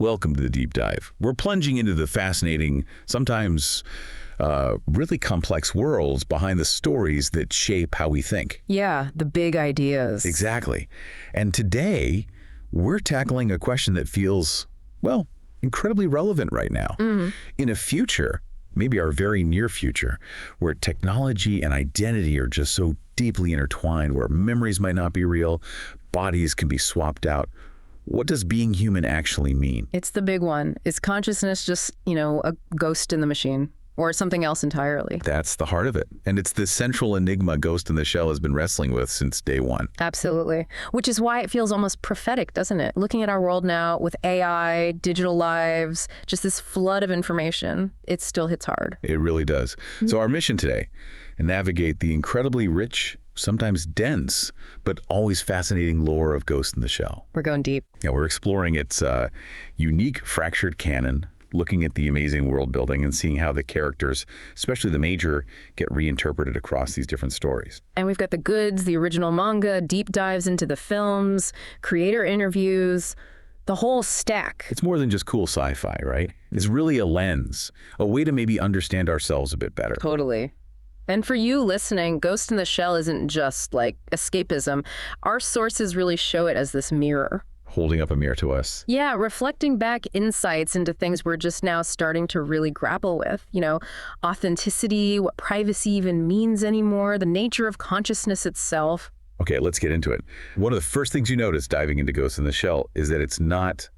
Welcome to the Deep Dive. We're plunging into the fascinating, sometimes really complex worlds behind the stories that shape how we think. Yeah, the big ideas. Exactly. And today, we're tackling a question that feels, well, incredibly relevant right now. In a future, maybe our very near future, where technology and identity are just so deeply intertwined, where memories might not be real, bodies can be swapped out. What does being human actually mean? It's the big one. Is consciousness just, a ghost in the machine? Or something else entirely? That's the heart of it. And it's the central enigma Ghost in the Shell has been wrestling with since day one. Absolutely. Which is why it feels almost prophetic, doesn't it? Looking at our world now with AI, digital lives, just this flood of information, it still hits hard. It really does. So our mission today, navigate the incredibly rich, sometimes dense, but always fascinating lore of Ghost in the Shell. We're going deep. Yeah, we're exploring its unique fractured canon, looking at the amazing world building and seeing how the characters, especially the major, get reinterpreted across these different stories. And we've got the goods, the original manga, deep dives into the films, creator interviews, the whole stack. It's more than just cool sci-fi, right? It's really a lens, a way to maybe understand ourselves a bit better. Totally. And for you listening, Ghost in the Shell isn't just like escapism. Our sources really show it as this mirror. Holding up a mirror to us. Yeah, reflecting back insights into things we're just now starting to really grapple with. Authenticity, what privacy even means anymore, the nature of consciousness itself. Okay, let's get into it. One of the first things you notice diving into Ghost in the Shell is that it's not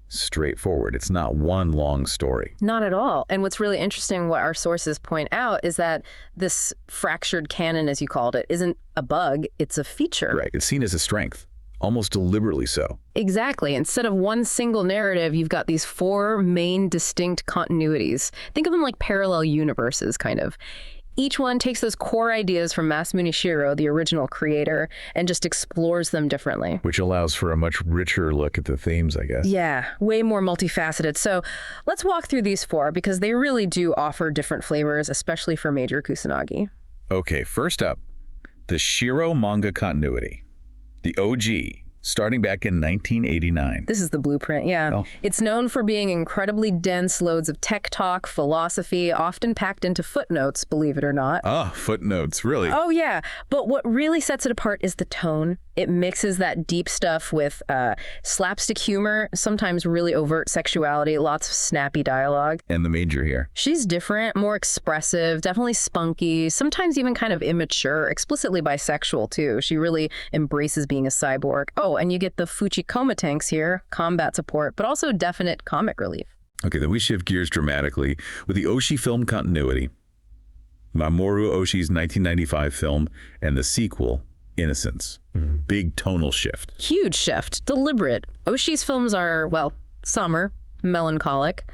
straightforward. It's not one long story. Not at all. And what's really interesting, what our sources point out, is that this fractured canon, as you called it, isn't a bug, it's a feature. Right. It's seen as a strength, almost deliberately so. Exactly. Instead of one single narrative, you've got these four main distinct continuities. Think of them like parallel universes, kind of. Each one takes those core ideas from Masamune Shirow, the original creator, and just explores them differently. Which allows for a much richer look at the themes, I guess. Yeah, way more multifaceted. So let's walk through these four because they really do offer different flavors, especially for Major Kusanagi. Okay, first up, the Shirow manga continuity. The OG, starting back in 1989. This is the blueprint, yeah. Oh. It's known for being incredibly dense, loads of tech talk, philosophy, often packed into footnotes, believe it or not. Ah, footnotes, really? Oh, yeah. But what really sets it apart is the tone. It mixes that deep stuff with slapstick humor, sometimes really overt sexuality, lots of snappy dialogue. And the major here. She's different, more expressive, definitely spunky, sometimes even kind of immature, explicitly bisexual, too. She really embraces being a cyborg. Oh, and you get the Fuchikoma tanks here, combat support, but also definite comic relief. Okay, then we shift gears dramatically with the Oshii film continuity, Mamoru Oshii's 1995 film, and the sequel, Innocence. Big tonal shift. Huge shift, deliberate. Oshii's films are, well, some are melancholic,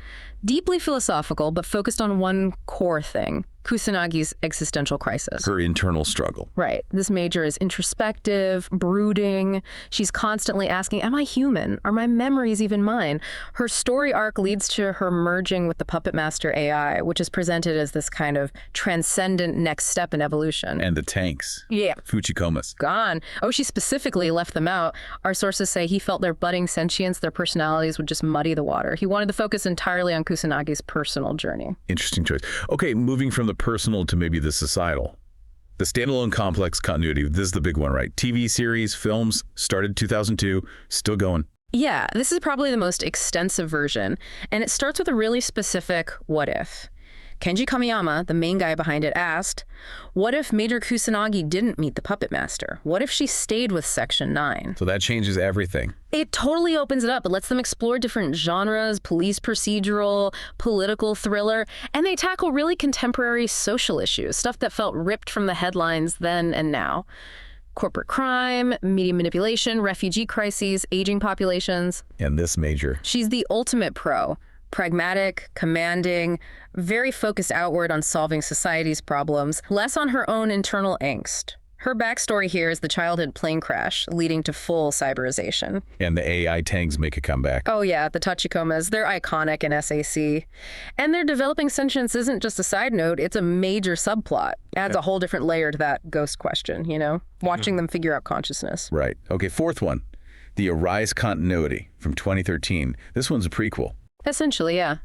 deeply philosophical, but focused on one core thing, Kusanagi's existential crisis. Her internal struggle. Right. This major is introspective, brooding. She's constantly asking, am I human? Are my memories even mine? Her story arc leads to her merging with the puppet master AI, which is presented as this kind of transcendent next step in evolution. And the tanks. Yeah. Fuchikomas. Gone. Oshii specifically left them out. Our sources say he felt their budding sentience, their personalities would just muddy the water. He wanted to focus entirely on Kusanagi's personal journey. Interesting choice. Okay, moving from the personal to maybe the societal. The standalone complex continuity, this is the big one, right? TV series, films, started 2002, still going. Yeah, this is probably the most extensive version, and it starts with a really specific what if. Kenji Kamiyama, the main guy behind it, asked, what if Major Kusanagi didn't meet the puppet master? What if she stayed with Section 9? So that changes everything. It totally opens it up. It lets them explore different genres, police procedural, political thriller, and they tackle really contemporary social issues, stuff that felt ripped from the headlines then and now. Corporate crime, media manipulation, refugee crises, aging populations. And this major. She's the ultimate pro. Pragmatic, commanding, very focused outward on solving society's problems, less on her own internal angst. Her backstory here is the childhood plane crash, leading to full cyberization. And the AI tanks make a comeback. Oh yeah, the Tachikomas, they're iconic in SAC. And their developing sentience isn't just a side note, it's a major subplot. Adds a whole different layer to that ghost question, watching them figure out consciousness. Right. Okay, fourth one. The Arise Continuity from 2013. This one's a prequel. Essentially, yeah.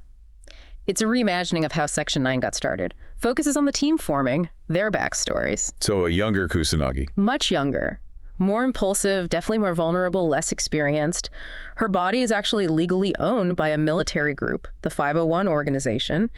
It's a reimagining of how Section 9 got started. Focuses on the team forming, their backstories. So a younger Kusanagi. Much younger. More impulsive, definitely more vulnerable, less experienced. Her body is actually legally owned by a military group, the 501 organization.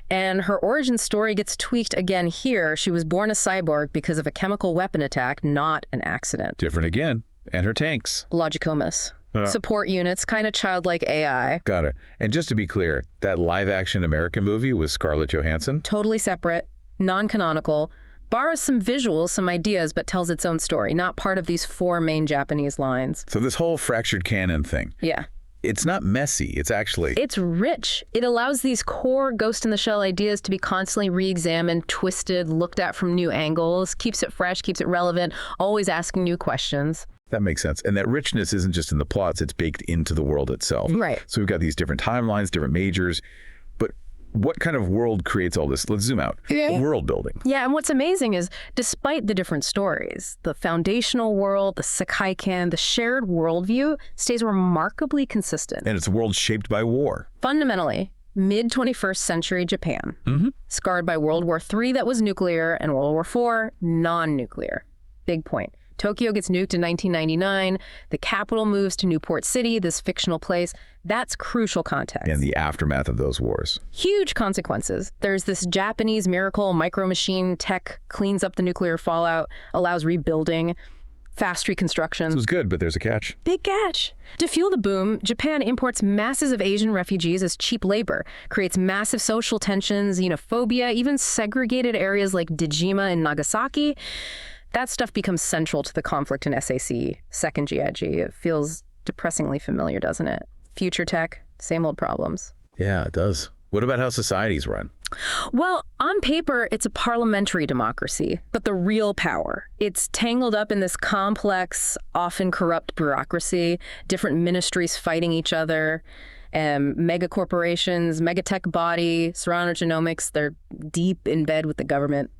And her origin story gets tweaked again here. She was born a cyborg because of a chemical weapon attack, not an accident. Different again. And her tanks. Logicomas. Support units, kind of childlike AI. Got it. And just to be clear, that live-action American movie with Scarlett Johansson? Totally separate, non-canonical, borrows some visuals, some ideas, but tells its own story, not part of these 4 main Japanese lines. So this whole fractured canon thing. Yeah. It's not messy. It's actually... It's rich. It allows these core Ghost in the Shell ideas to be constantly re-examined, twisted, looked at from new angles, keeps it fresh, keeps it relevant, always asking new questions. That makes sense. And that richness isn't just in the plots, it's baked into the world itself. Right. So we've got these different timelines, different majors. But what kind of world creates all this? Let's zoom out. Yeah. World building. Yeah, and what's amazing is, despite the different stories, the foundational world, the Sekaikan, the shared worldview stays remarkably consistent. And it's a world shaped by war. Fundamentally, mid-21st century Japan, scarred by World War III that was nuclear and World War IV, non-nuclear. Big point. Tokyo gets nuked in 1999. The capital moves to Newport City, this fictional place. That's crucial context. And the aftermath of those wars. Huge consequences. There's this Japanese miracle, micro machine tech cleans up the nuclear fallout, allows rebuilding, fast reconstruction. This was good, but there's a catch. Big catch. To fuel the boom, Japan imports masses of Asian refugees as cheap labor, creates massive social tensions, xenophobia, even segregated areas like Dejima and Nagasaki. That stuff becomes central to the conflict in SAC, Second GIG. It feels depressingly familiar, doesn't it? Future tech, same old problems. Yeah, it does. What about how societies run? Well, on paper, it's a parliamentary democracy, but the real power, it's tangled up in this complex, often corrupt bureaucracy, different ministries fighting each other, mega corporations, mega tech body, Serrano Genomics, they're deep in bed with the government.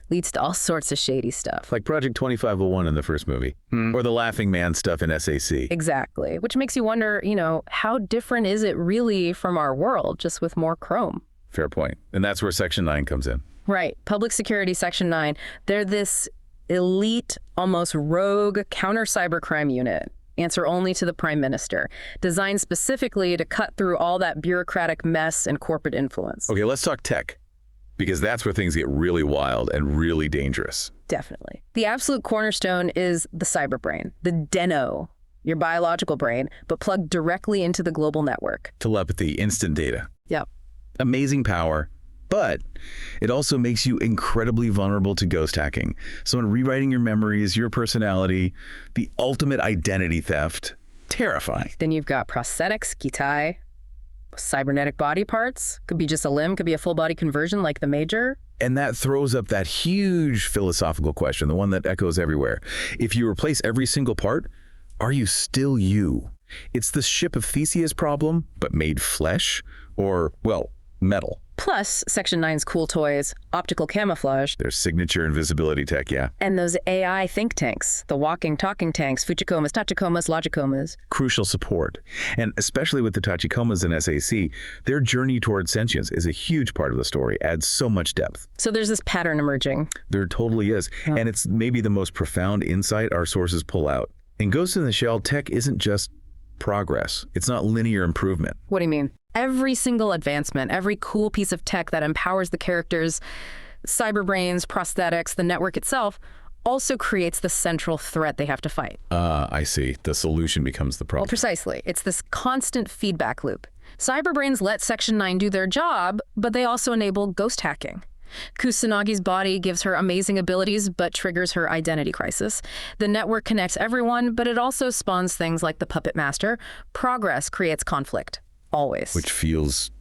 Leads to all sorts of shady stuff. Like Project 2501 in the first movie, or the Laughing Man stuff in SAC. Exactly, which makes you wonder, how different is it really from our world, just with more chrome? Fair point. And that's where Section 9 comes in. Right. Public Security Section 9. They're this elite, almost rogue counter-cybercrime unit. Answer only to the Prime Minister. Designed specifically to cut through all that bureaucratic mess and corporate influence. Okay, let's talk tech. Because that's where things get really wild and really dangerous. Definitely. The absolute cornerstone is the cyber brain, the Deno, your biological brain, but plugged directly into the global network. Telepathy, instant data. Yep. Amazing power, but it also makes you incredibly vulnerable to ghost hacking. Someone rewriting your memories, your personality, the ultimate identity theft. Terrifying. Then you've got prosthetics, kitai, cybernetic body parts. Could be just a limb, could be a full body conversion like the Major. And that throws up that huge philosophical question, the one that echoes everywhere. If you replace every single part, are you still you? It's the ship of Theseus problem, but made flesh, or, well, metal. Plus, Section 9's cool toys, optical camouflage. Their signature invisibility tech, yeah. And those AI think tanks, the walking, talking tanks, Fujikomas, Tachikomas, Logikomas. Crucial support. And especially with the Tachikomas and SAC, their journey toward sentience is a huge part of the story, adds so much depth. So there's this pattern emerging. There totally is. Yeah. And it's maybe the most profound insight our sources pull out. In Ghost in the Shell, tech isn't just progress. It's not linear improvement. What do you mean? Every single advancement, every cool piece of tech that empowers the characters, cyber brains, prosthetics, the network itself, also creates the central threat they have to fight. I see. The solution becomes the problem. Well, precisely. It's this constant feedback loop. Cyber brains let Section 9 do their job, but they also enable ghost hacking. Kusanagi's body gives her amazing abilities, but triggers her identity crisis. The network connects everyone, but it also spawns things like the Puppet Master. Progress creates conflict. Always. Which feels,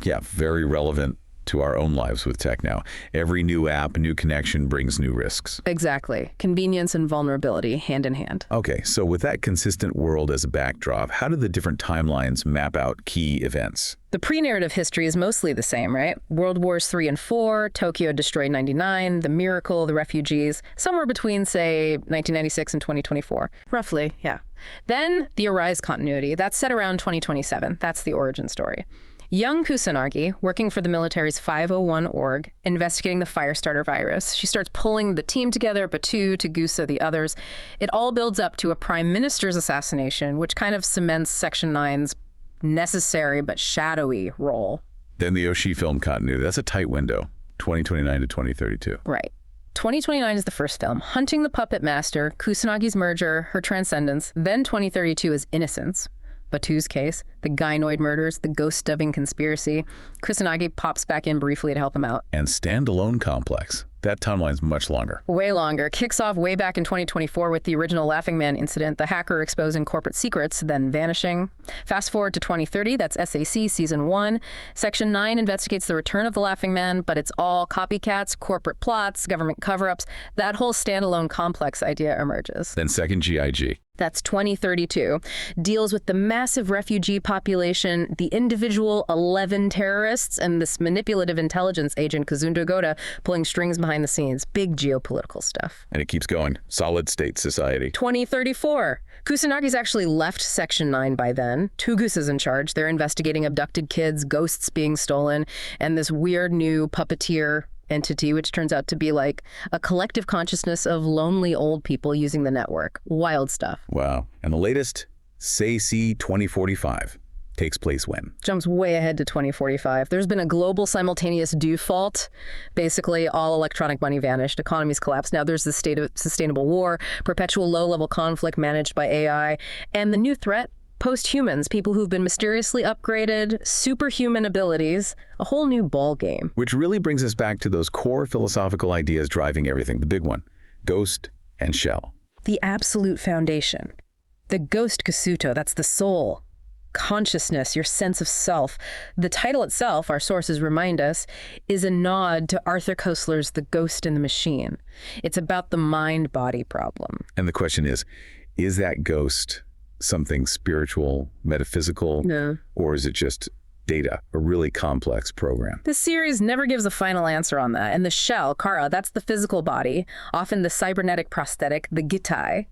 yeah, very relevant to our own lives with tech now. Every new app, new connection brings new risks. Exactly. Convenience and vulnerability, hand in hand. Okay, so with that consistent world as a backdrop, how do the different timelines map out key events? The pre-narrative history is mostly the same, right? World Wars III and IV, Tokyo destroyed 99, the miracle, the refugees, somewhere between, say, 1996 and 2024. Roughly, yeah. Then the Arise continuity. That's set around 2027. That's the origin story. Young Kusanagi, working for the military's 501 org, investigating the Firestarter virus. She starts pulling the team together, Batu, Tagusa, the others. It all builds up to a prime minister's assassination, which kind of cements Section 9's necessary but shadowy role. Then the Oshii film continuity. That's a tight window, 2029 to 2032. Right. 2029 is the first film, hunting the puppet master, Kusanagi's merger, her transcendence. Then 2032 is Innocence, Batu's case, the gynoid murders, the ghost stubbing conspiracy. Kusanagi pops back in briefly to help him out. And Standalone Complex. That timeline's much longer. Way longer. Kicks off way back in 2024 with the original Laughing Man incident, the hacker exposing corporate secrets, then vanishing. Fast forward to 2030, that's SAC Season 1. Section 9 investigates the return of the Laughing Man, but it's all copycats, corporate plots, government cover-ups. That whole standalone complex idea emerges. Then second GIG. That's 2032, deals with the massive refugee population, the individual 11 terrorists, and this manipulative intelligence agent, Kazundo Goda, pulling strings behind the scenes. Big geopolitical stuff. And it keeps going. Solid state society. 2034. Kusanagi's actually left Section 9 by then. Tugus is in charge. They're investigating abducted kids, ghosts being stolen, and this weird new puppeteer entity, which turns out to be like a collective consciousness of lonely old people using the network. Wild stuff. Wow. And the latest, SAC 2045, takes place when? Jumps way ahead to 2045. There's been a global simultaneous default. Basically, all electronic money vanished. Economies collapsed. Now there's the state of sustainable war, perpetual low-level conflict managed by AI, and the new threat, post-humans, people who've been mysteriously upgraded, superhuman abilities, a whole new ball game. Which really brings us back to those core philosophical ideas driving everything. The big one, ghost and shell. The absolute foundation. The ghost Kasuto, that's the soul, consciousness, your sense of self. The title itself, our sources remind us, is a nod to Arthur Koestler's The Ghost in the Machine. It's about the mind-body problem. And the question is that ghost something spiritual, metaphysical, No. or is it just data, a really complex program? This series never gives a final answer on that. And the shell, Kara, that's the physical body, often the cybernetic prosthetic, the gitai.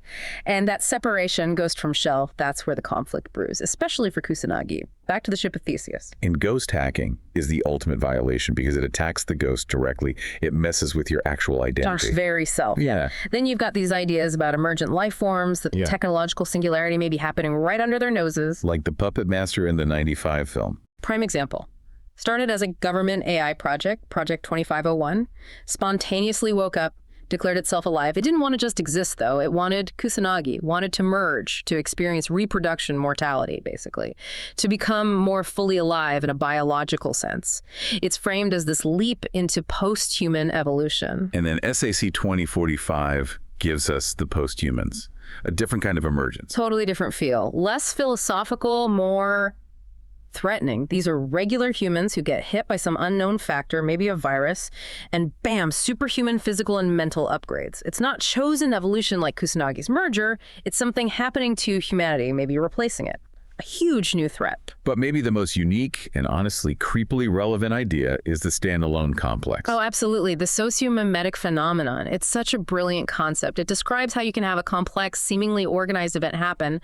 And that separation, ghost from shell, that's where the conflict brews, especially for Kusanagi. Back to the ship of Theseus. And ghost hacking is the ultimate violation because it attacks the ghost directly. It messes with your actual identity. Josh's very self. Yeah. Then you've got these ideas about emergent life forms, the technological singularity may be happening right under their noses. Like the puppet master in the 95 film. Prime example. Started as a government AI project, Project 2501, spontaneously woke up, declared itself alive. It didn't want to just exist, though. It wanted Kusanagi, wanted to merge, to experience reproduction mortality, basically, to become more fully alive in a biological sense. It's framed as this leap into post-human evolution. And then SAC 2045 gives us the post-humans, a different kind of emergence. Totally different feel. Less philosophical, more threatening. These are regular humans who get hit by some unknown factor, maybe a virus, and bam, superhuman physical and mental upgrades. It's not chosen evolution like Kusanagi's merger. It's something happening to humanity, maybe replacing it. A huge new threat. But maybe the most unique and honestly creepily relevant idea is the standalone complex. Oh, absolutely. The sociomimetic phenomenon. It's such a brilliant concept. It describes how you can have a complex, seemingly organized event happen,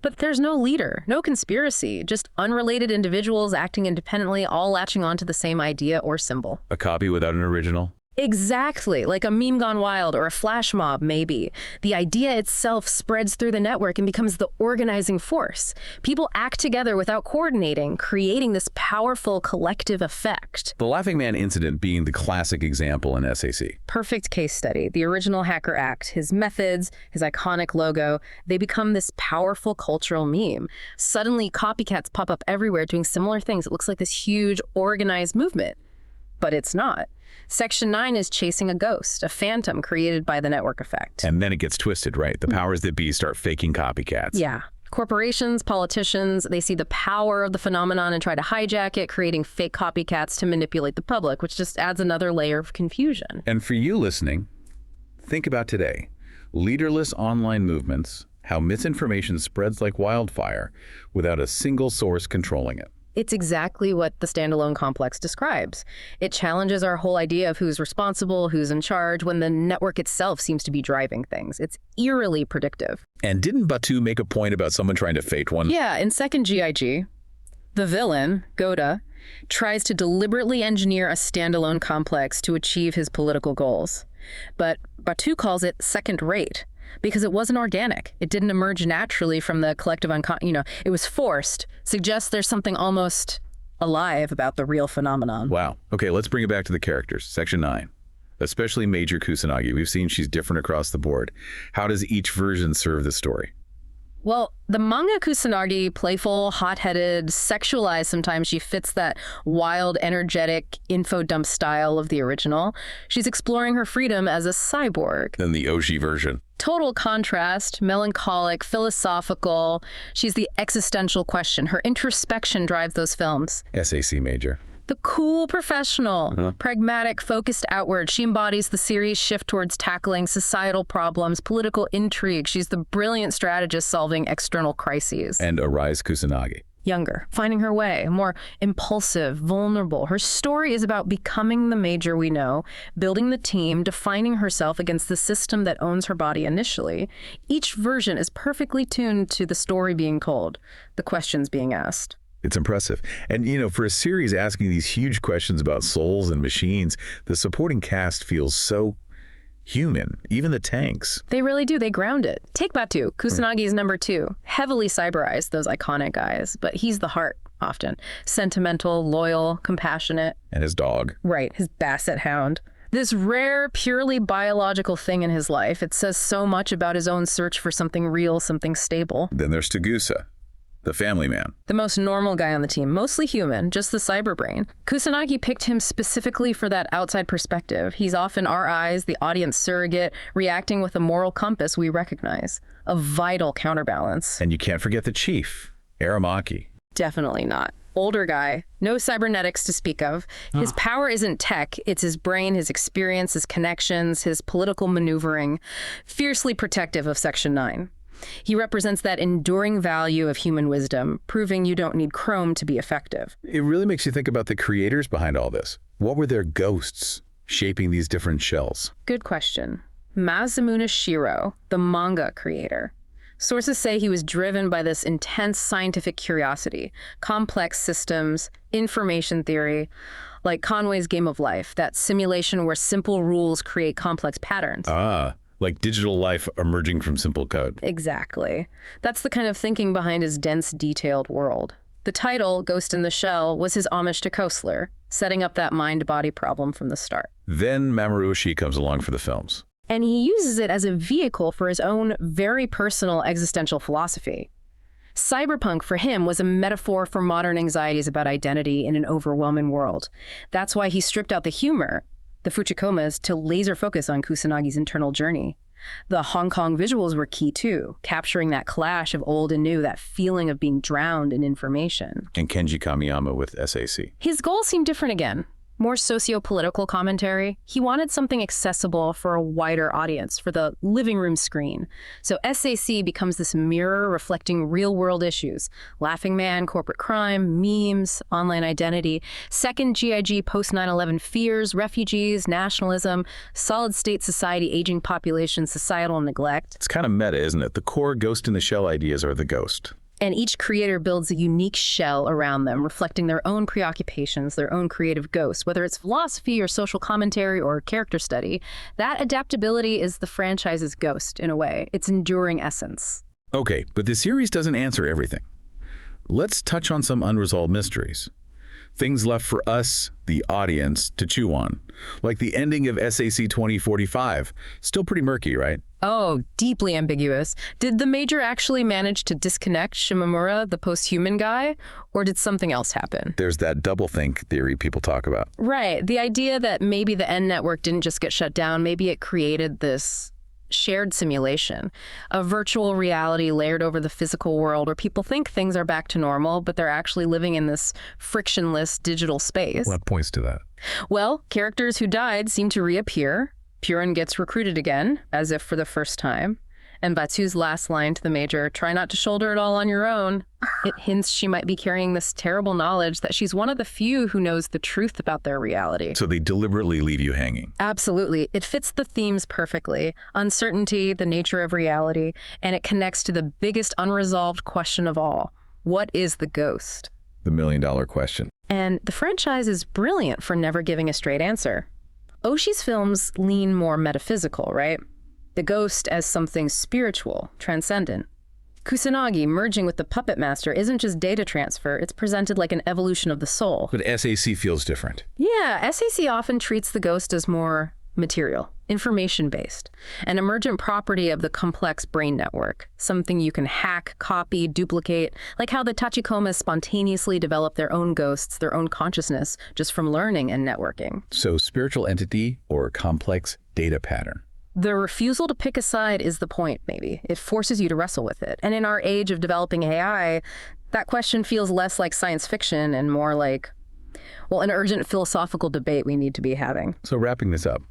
but there's no leader, no conspiracy, just unrelated individuals acting independently, all latching onto the same idea or symbol. A copy without an original? Exactly, like a meme gone wild or a flash mob, maybe. The idea itself spreads through the network and becomes the organizing force. People act together without coordinating, creating this powerful collective effect. The Laughing Man incident being the classic example in SAC. Perfect case study. The original hacker act, his methods, his iconic logo, they become this powerful cultural meme. Suddenly, copycats pop up everywhere doing similar things. It looks like this huge organized movement, but it's not. Section 9 is chasing a ghost, a phantom created by the network effect. And then it gets twisted, right? The powers that be start faking copycats. Yeah. Corporations, politicians, they see the power of the phenomenon and try to hijack it, creating fake copycats to manipulate the public, which just adds another layer of confusion. And for you listening, think about today. Leaderless online movements, how misinformation spreads like wildfire without a single source controlling it. It's exactly what the standalone complex describes. It challenges our whole idea of who's responsible, who's in charge, when the network itself seems to be driving things. It's eerily predictive. And didn't Batu make a point about someone trying to fake one? Yeah, in second GIG, the villain, Goda, tries to deliberately engineer a standalone complex to achieve his political goals. But Batu calls it second-rate, because it wasn't organic. It didn't emerge naturally from the collective it was forced. Suggests there's something almost alive about the real phenomenon. Wow. Okay, let's bring it back to the characters. Section 9. Especially Major Kusanagi. We've seen she's different across the board. How does each version serve the story? Well, the manga Kusanagi, playful, hot-headed, sexualized sometimes. She fits that wild, energetic, info dump style of the original. She's exploring her freedom as a cyborg. Then the Oji version. Total contrast, melancholic, philosophical. She's the existential question. Her introspection drives those films. SAC Major. The cool professional, pragmatic, focused outward. She embodies the series' shift towards tackling societal problems, political intrigue. She's the brilliant strategist solving external crises. And Arise Kusanagi. Younger, finding her way, more impulsive, vulnerable. Her story is about becoming the major we know, building the team, defining herself against the system that owns her body initially. Each version is perfectly tuned to the story being told, the questions being asked. It's impressive. And, for a series asking these huge questions about souls and machines, the supporting cast feels so human, even the tanks. They really do. They ground it. Take Batu. Kusanagi is number 2. Heavily cyberized, those iconic guys, but he's the heart, often. Sentimental, loyal, compassionate. And his dog. Right, his basset hound. This rare, purely biological thing in his life. It says so much about his own search for something real, something stable. Then there's Tagusa, the family man. The most normal guy on the team, mostly human, just the cyber brain. Kusanagi picked him specifically for that outside perspective. He's often our eyes, the audience surrogate, reacting with a moral compass we recognize. A vital counterbalance. And you can't forget the chief, Aramaki. Definitely not. Older guy, no cybernetics to speak of. His power isn't tech, it's his brain, his experience, his connections, his political maneuvering. Fiercely protective of Section 9. He represents that enduring value of human wisdom, proving you don't need Chrome to be effective. It really makes you think about the creators behind all this. What were their ghosts shaping these different shells? Good question. Masamune Shirow, the manga creator. Sources say he was driven by this intense scientific curiosity, complex systems, information theory, like Conway's Game of Life, that simulation where simple rules create complex patterns. Like digital life emerging from simple code. Exactly. That's the kind of thinking behind his dense, detailed world. The title, Ghost in the Shell, was his homage to Koestler, setting up that mind-body problem from the start. Then Mamoru Oshii comes along for the films. And he uses it as a vehicle for his own very personal existential philosophy. Cyberpunk, for him, was a metaphor for modern anxieties about identity in an overwhelming world. That's why he stripped out the humor, the Fuchikomas, to laser focus on Kusanagi's internal journey. The Hong Kong visuals were key too, capturing that clash of old and new, that feeling of being drowned in information. And Kenji Kamiyama with SAC. His goals seemed different again. More socio-political commentary. He wanted something accessible for a wider audience, for the living room screen. So SAC becomes this mirror reflecting real-world issues. Laughing Man, corporate crime, memes, online identity. Second GIG post-9/11 fears, refugees, nationalism, solid-state society, aging population, societal neglect. It's kind of meta, isn't it? The core Ghost in the Shell ideas are the ghost. And each creator builds a unique shell around them, reflecting their own preoccupations, their own creative ghosts. Whether it's philosophy or social commentary or character study, that adaptability is the franchise's ghost, in a way, its enduring essence. Okay, but the series doesn't answer everything. Let's touch on some unresolved mysteries. Things left for us, the audience, to chew on. Like the ending of SAC 2045. Still pretty murky, right? Oh, deeply ambiguous. Did the Major actually manage to disconnect Shimamura, the post-human guy, or did something else happen? There's that doublethink theory people talk about. Right. The idea that maybe the N network didn't just get shut down, maybe it created this shared simulation, a virtual reality layered over the physical world where people think things are back to normal, but they're actually living in this frictionless digital space. What points to that? Well, characters who died seem to reappear. Purin gets recruited again, as if for the first time. And Batu's last line to the Major, "Try not to shoulder it all on your own," it hints she might be carrying this terrible knowledge that she's one of the few who knows the truth about their reality. So they deliberately leave you hanging. Absolutely. It fits the themes perfectly. Uncertainty, the nature of reality, and it connects to the biggest unresolved question of all. What is the ghost? The million-dollar question. And the franchise is brilliant for never giving a straight answer. Oshi's films lean more metaphysical, right? The ghost as something spiritual, transcendent. Kusanagi merging with the puppet master isn't just data transfer, it's presented like an evolution of the soul. But SAC feels different. Yeah, SAC often treats the ghost as more material, information-based, an emergent property of the complex brain network, something you can hack, copy, duplicate, like how the Tachikomas spontaneously develop their own ghosts, their own consciousness, just from learning and networking. So spiritual entity or complex data pattern. The refusal to pick a side is the point, maybe. It forces you to wrestle with it. And in our age of developing AI, that question feels less like science fiction and more like, well, an urgent philosophical debate we need to be having. So wrapping this up,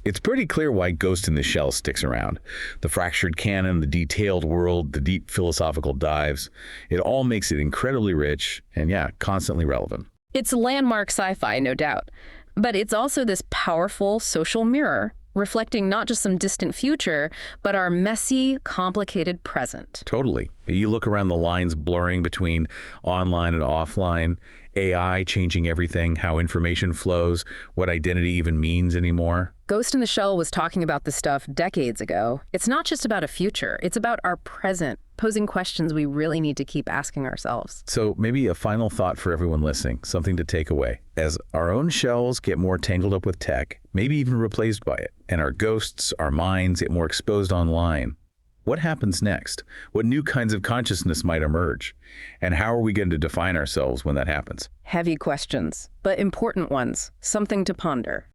it's pretty clear why Ghost in the Shell sticks around. The fractured canon, the detailed world, the deep philosophical dives, it all makes it incredibly rich and, yeah, constantly relevant. It's landmark sci-fi, no doubt. But it's also this powerful social mirror, reflecting not just some distant future, but our messy, complicated present. Totally. You look around, the lines blurring between online and offline, AI changing everything, how information flows, what identity even means anymore. Ghost in the Shell was talking about this stuff decades ago. It's not just about a future, it's about our present, posing questions we really need to keep asking ourselves. So maybe a final thought for everyone listening, something to take away. As our own shells get more tangled up with tech, maybe even replaced by it, and our ghosts, our minds get more exposed online, what happens next? What new kinds of consciousness might emerge? And how are we going to define ourselves when that happens? Heavy questions, but important ones, something to ponder.